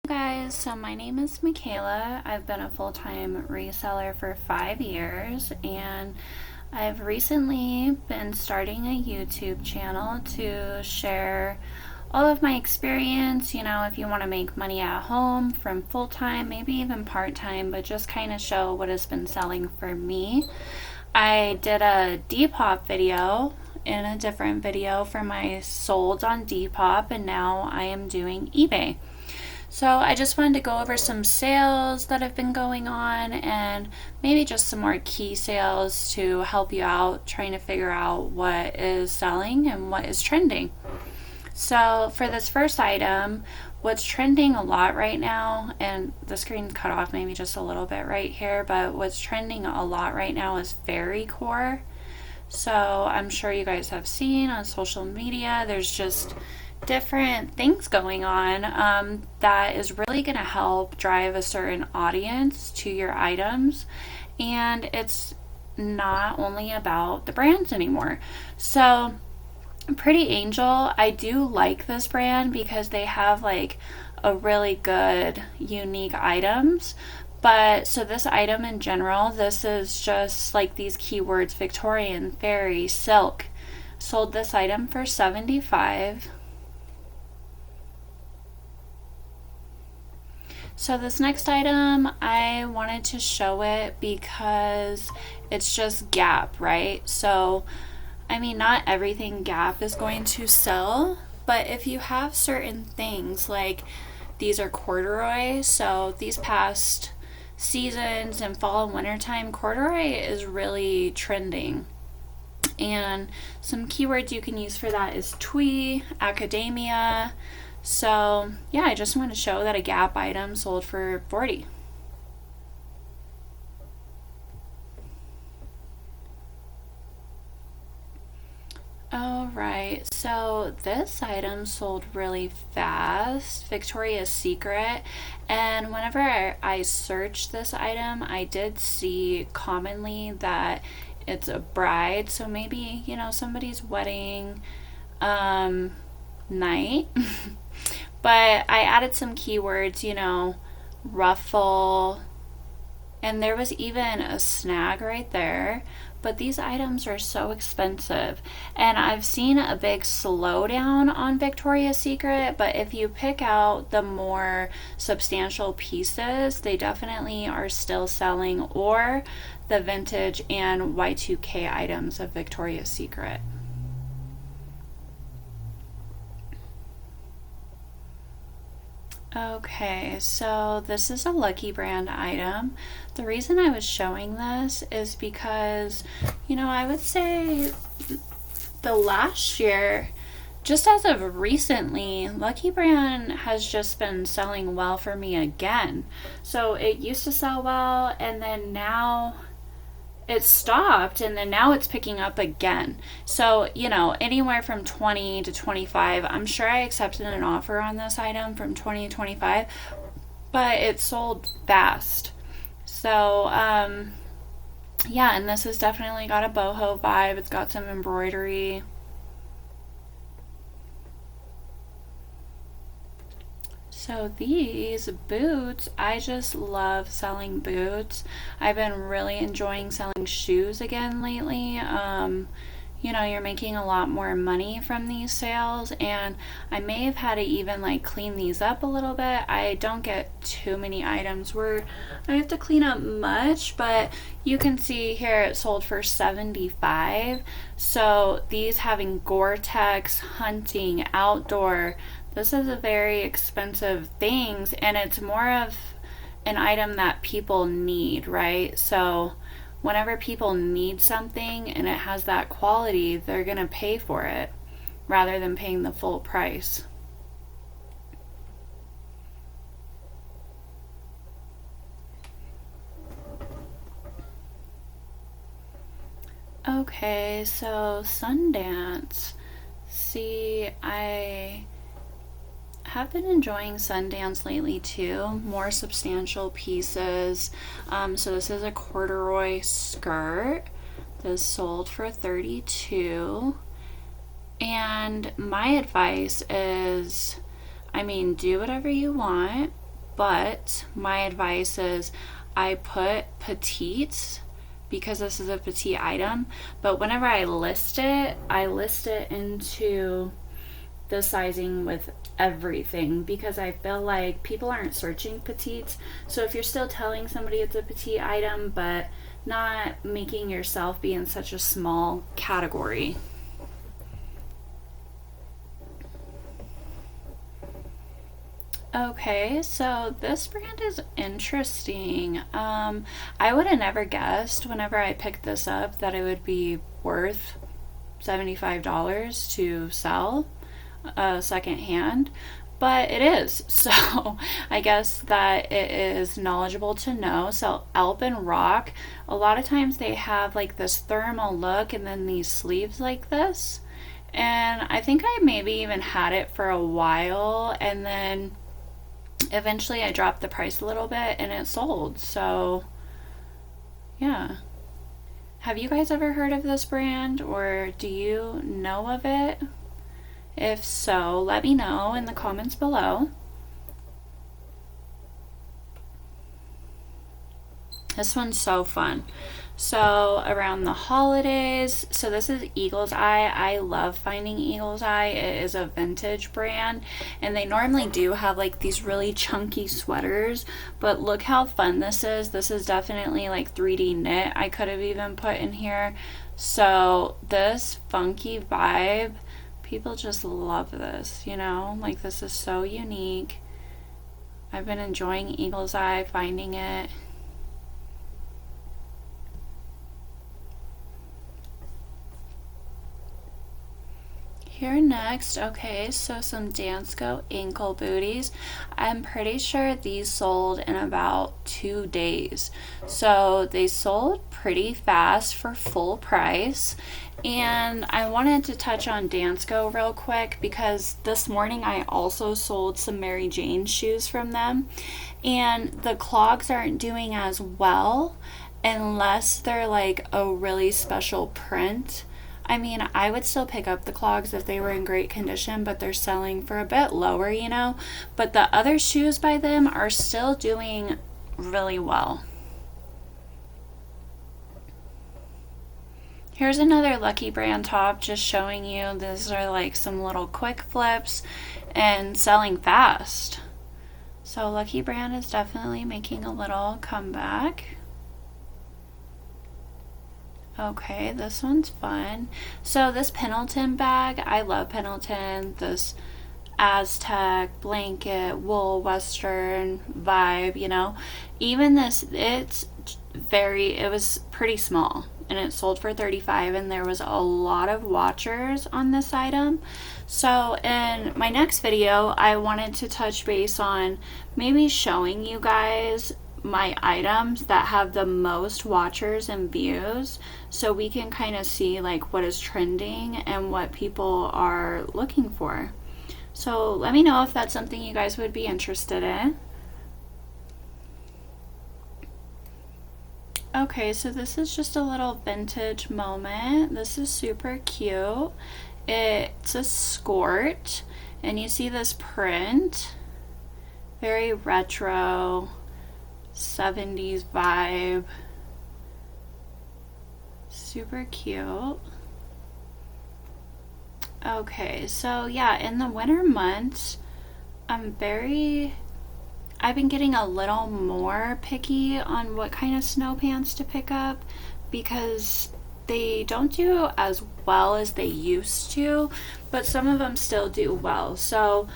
Guys, so my name is Michaela. I've been a full-time reseller for 5 years, and I've recently been starting a YouTube channel to share all of my experience, if you want to make money at home from full-time, maybe even part-time, but just kind of show what has been selling for me. I did a depop video in a different video for my solds on Depop, and now I am doing eBay. So I just wanted to go over some sales that have been going on and maybe just some more key sales to help you out trying to figure out what is selling and what is trending. So for this first item, what's trending a lot right now, and the screen cut off maybe just a little bit right here, but what's trending a lot right now is fairy core. So I'm sure you guys have seen on social media, there's just different things going on that is really going to help drive a certain audience to your items, and it's not only about the brands anymore. So Pretty Angel, I do like this brand because they have like a really good unique items. But so this item in general, this is just like these keywords: Victorian, fairy, silk. Sold this item for $75. So this next item, I wanted to show it because it's just Gap, right? So, I mean, not everything Gap is going to sell, but if you have certain things, like these are corduroy, so these past seasons in fall and wintertime, corduroy is really trending. And some keywords you can use for that is twee, academia. So yeah, I just want to show that a Gap item sold for $40. Alright, so this item sold really fast, Victoria's Secret, and whenever I searched this item, I did see commonly that it's a bride, so maybe, somebody's wedding night. But I added some keywords, ruffle, and there was even a snag right there. But these items are so expensive, and I've seen a big slowdown on Victoria's Secret, but if you pick out the more substantial pieces, they definitely are still selling, or the vintage and Y2K items of Victoria's Secret. Okay, so this is a Lucky Brand item. The reason I was showing this is because, I would say the last year, just as of recently, Lucky Brand has just been selling well for me again. So it used to sell well, and then now it stopped, and then now it's picking up again. So, anywhere from 20 to 25. I'm sure I accepted an offer on this item from 20 to 25, but it sold fast. So, yeah, and this has definitely got a boho vibe. It's got some embroidery. So these boots, I just love selling boots. I've been really enjoying selling shoes again lately. You're making a lot more money from these sales, and I may have had to even clean these up a little bit. I don't get too many items where I have to clean up much, but you can see here it sold for $75. So these having Gore-Tex, hunting, outdoor, this is a very expensive things, and it's more of an item that people need, right? So whenever people need something and it has that quality, they're going to pay for it rather than paying the full price. Okay, so Sundance. See, I have been enjoying Sundance lately too. More substantial pieces. So this is a corduroy skirt. This sold for $32. And my advice is, do whatever you want, but my advice is I put petite because this is a petite item, but whenever I list it into the sizing with everything, because I feel like people aren't searching petites. So if you're still telling somebody it's a petite item but not making yourself be in such a small category. Okay, so this brand is interesting. I would have never guessed whenever I picked this up that it would be worth $75 to sell secondhand, but it is. So I guess that it is knowledgeable to know. So Alpen Rock, a lot of times they have like this thermal look and then these sleeves like this. And I think I maybe even had it for a while, and then eventually I dropped the price a little bit and it sold. So yeah. Have you guys ever heard of this brand, or do you know of it? If so, let me know in the comments below. This one's so fun. So around the holidays, so this is Eagle's Eye. I love finding Eagle's Eye. It is a vintage brand, and they normally do have like these really chunky sweaters, but look how fun this is. This is definitely like 3D knit. I could have even put in here. So this funky vibe, people just love this, you know, like this is so unique. I've been enjoying Eagle's Eye, finding it. Here next, okay, so some Dansko ankle booties. I'm pretty sure these sold in about 2 days. So they sold pretty fast for full price. And I wanted to touch on Dansko real quick because this morning I also sold some Mary Jane shoes from them. And the clogs aren't doing as well unless they're like a really special print. I mean, I would still pick up the clogs if they were in great condition, but they're selling for a bit lower, you know. But the other shoes by them are still doing really well. Here's another Lucky Brand top, just showing you these are like some little quick flips and selling fast. So Lucky Brand is definitely making a little comeback. Okay, this one's fun. So this Pendleton bag, I love Pendleton. This Aztec blanket, wool, western vibe, you know. Even this, it was pretty small and it sold for $35, and there was a lot of watchers on this item. So in my next video, I wanted to touch base on maybe showing you guys my items that have the most watchers and views, so we can kind of see like what is trending and what people are looking for. So let me know if that's something you guys would be interested in. Okay, so this is just a little vintage moment. This is super cute. It's a skirt, and you see this print, very retro 70s vibe, super cute. Okay, so yeah, in the winter months, I've been getting a little more picky on what kind of snow pants to pick up because they don't do as well as they used to, but some of them still do well. So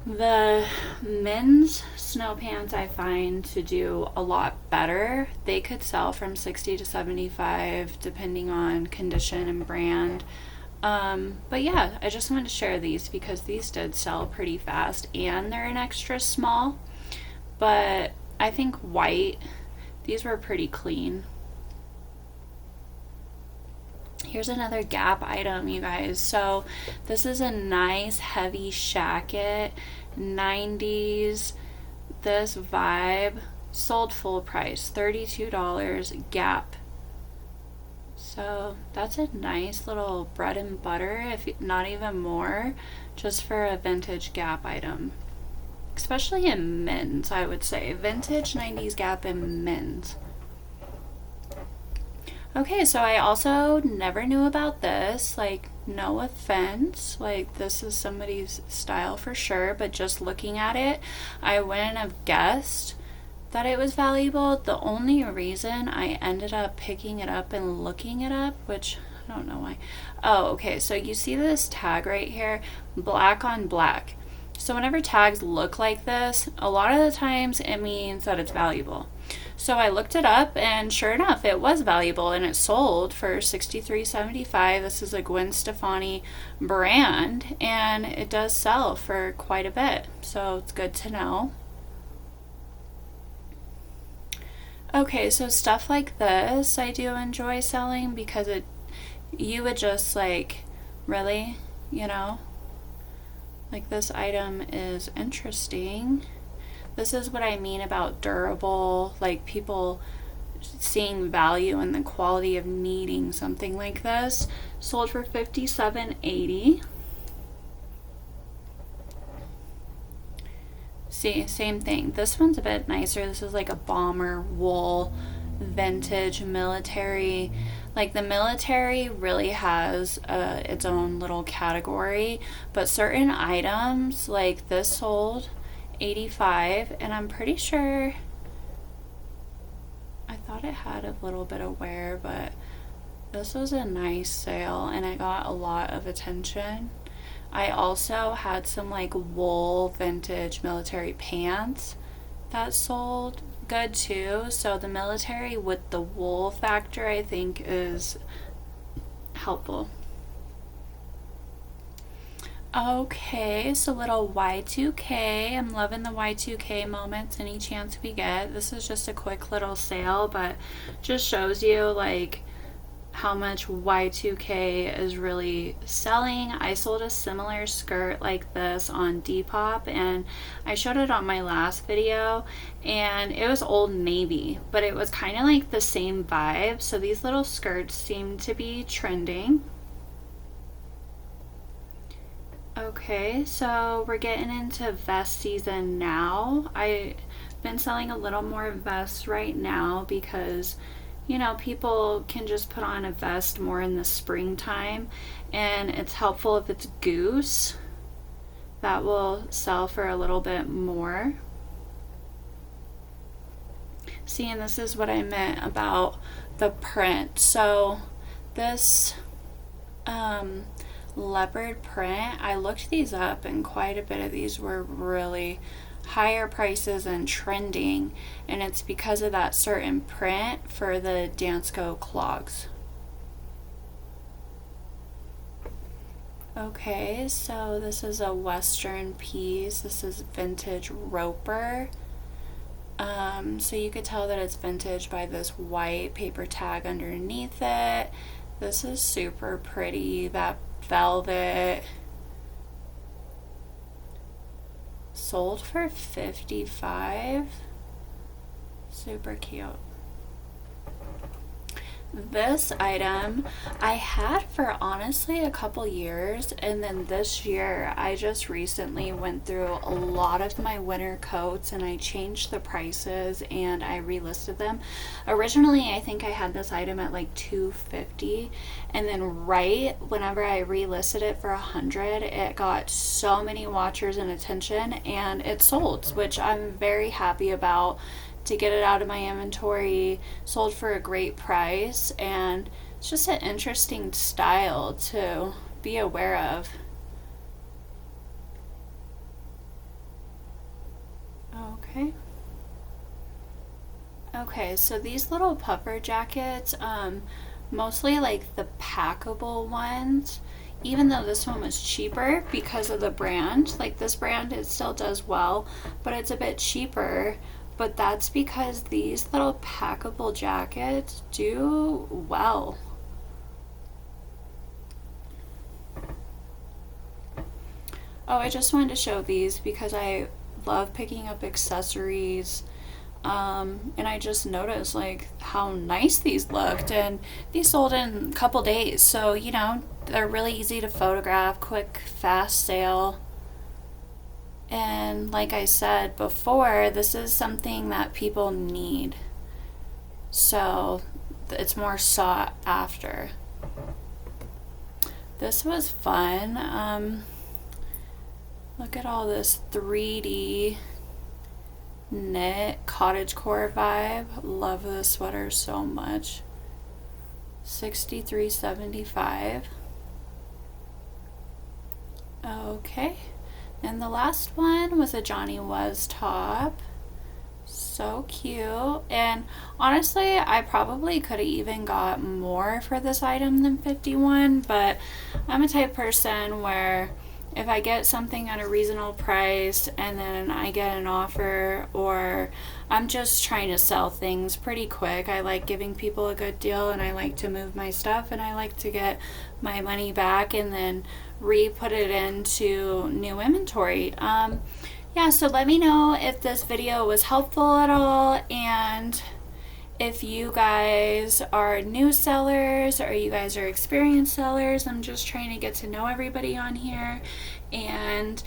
the men's snow pants I find to do a lot better. They could sell from $60 to $75 depending on condition and brand. But yeah, I just wanted to share these because these did sell pretty fast, and they're an extra small. But I think white, these were pretty clean. Here's another Gap item, you guys. So this is a nice heavy shacket, 90s. This vibe sold full price, $32, Gap. So that's a nice little bread and butter, if not even more, just for a vintage Gap item. especially in men's, I would say. Vintage 90s Gap in men's. Okay, so I also never knew about this. Like, no offense. Like, this is somebody's style for sure, but just looking at it, I wouldn't have guessed that it was valuable. The only reason I ended up picking it up and looking it up, which I don't know why. Oh, okay, so you see this tag right here, black on black. So whenever tags look like this, a lot of the times it means that it's valuable. So I looked it up, and sure enough, it was valuable, and it sold for $63.75. This is a Gwen Stefani brand, and it does sell for quite a bit, so it's good to know. Okay, so stuff like this I do enjoy selling because you would just like, really, you know, like this item is interesting. This is what I mean about durable, like people seeing value in the quality of needing something like this. Sold for $57.80. See, same thing. This one's a bit nicer. This is like a bomber wool vintage military. Like the military really has its own little category, but certain items like this sold $85, and I'm pretty sure I thought it had a little bit of wear, but this was a nice sale and it got a lot of attention. I also had some like wool vintage military pants that sold good too. So the military with the wool factor I think is helpful. Okay, so little Y2K. I'm loving the Y2K moments any chance we get. This is just a quick little sale, but just shows you like how much Y2K is really selling. I sold a similar skirt like this on Depop, and I showed it on my last video, and it was Old Navy, but it was kind of like the same vibe. So these little skirts seem to be trending. Okay, so we're getting into vest season now. I've been selling a little more vests right now because, you know, people can just put on a vest more in the springtime, and it's helpful if it's goose. That will sell for a little bit more. See, and this is what I meant about the print. So this leopard print, I looked these up, and quite a bit of these were really higher prices and trending, and it's because of that certain print for the Dansko clogs. Okay, so this is a western piece. This is vintage Roper. So you could tell that it's vintage by this white paper tag underneath it. This is super pretty. That velvet sold for $55. Super cute. This item I had for honestly a couple years, and then this year I just recently went through a lot of my winter coats and I changed the prices and I relisted them. Originally I think I had this item at like $250, and then right whenever I relisted it for $100, it got so many watchers and attention and it sold, which I'm very happy about. To get it out of my inventory, sold for a great price, and it's just an interesting style to be aware of. Okay, so these little puffer jackets, mostly like the packable ones, even though this one was cheaper because of the brand, like this brand it still does well, but it's a bit cheaper. But that's because these little packable jackets do well. Oh, I just wanted to show these because I love picking up accessories. And I just noticed like how nice these looked, and these sold in a couple days. So, you know, they're really easy to photograph, quick, fast sale. And like I said before, this is something that people need. So it's more sought after. This was fun. Look at all this 3D knit cottagecore vibe. Love this sweater so much. $63.75. Okay, and the last one was a Johnny Was top. So cute. And honestly, I probably could have even got more for this item than 51, but I'm a type person where if I get something at a reasonable price and then I get an offer, or I'm just trying to sell things pretty quick, I like giving people a good deal, and I like to move my stuff, and I like to get my money back and then re-put it into new inventory. Yeah, so let me know if this video was helpful at all, and if you guys are new sellers or you guys are experienced sellers. I'm just trying to get to know everybody on here, and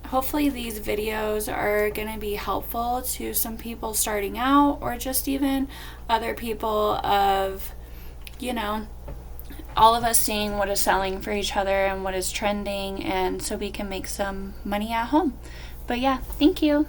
hopefully these videos are going to be helpful to some people starting out, or just even other people of, you know, all of us seeing what is selling for each other and what is trending, and so we can make some money at home. But yeah, thank you.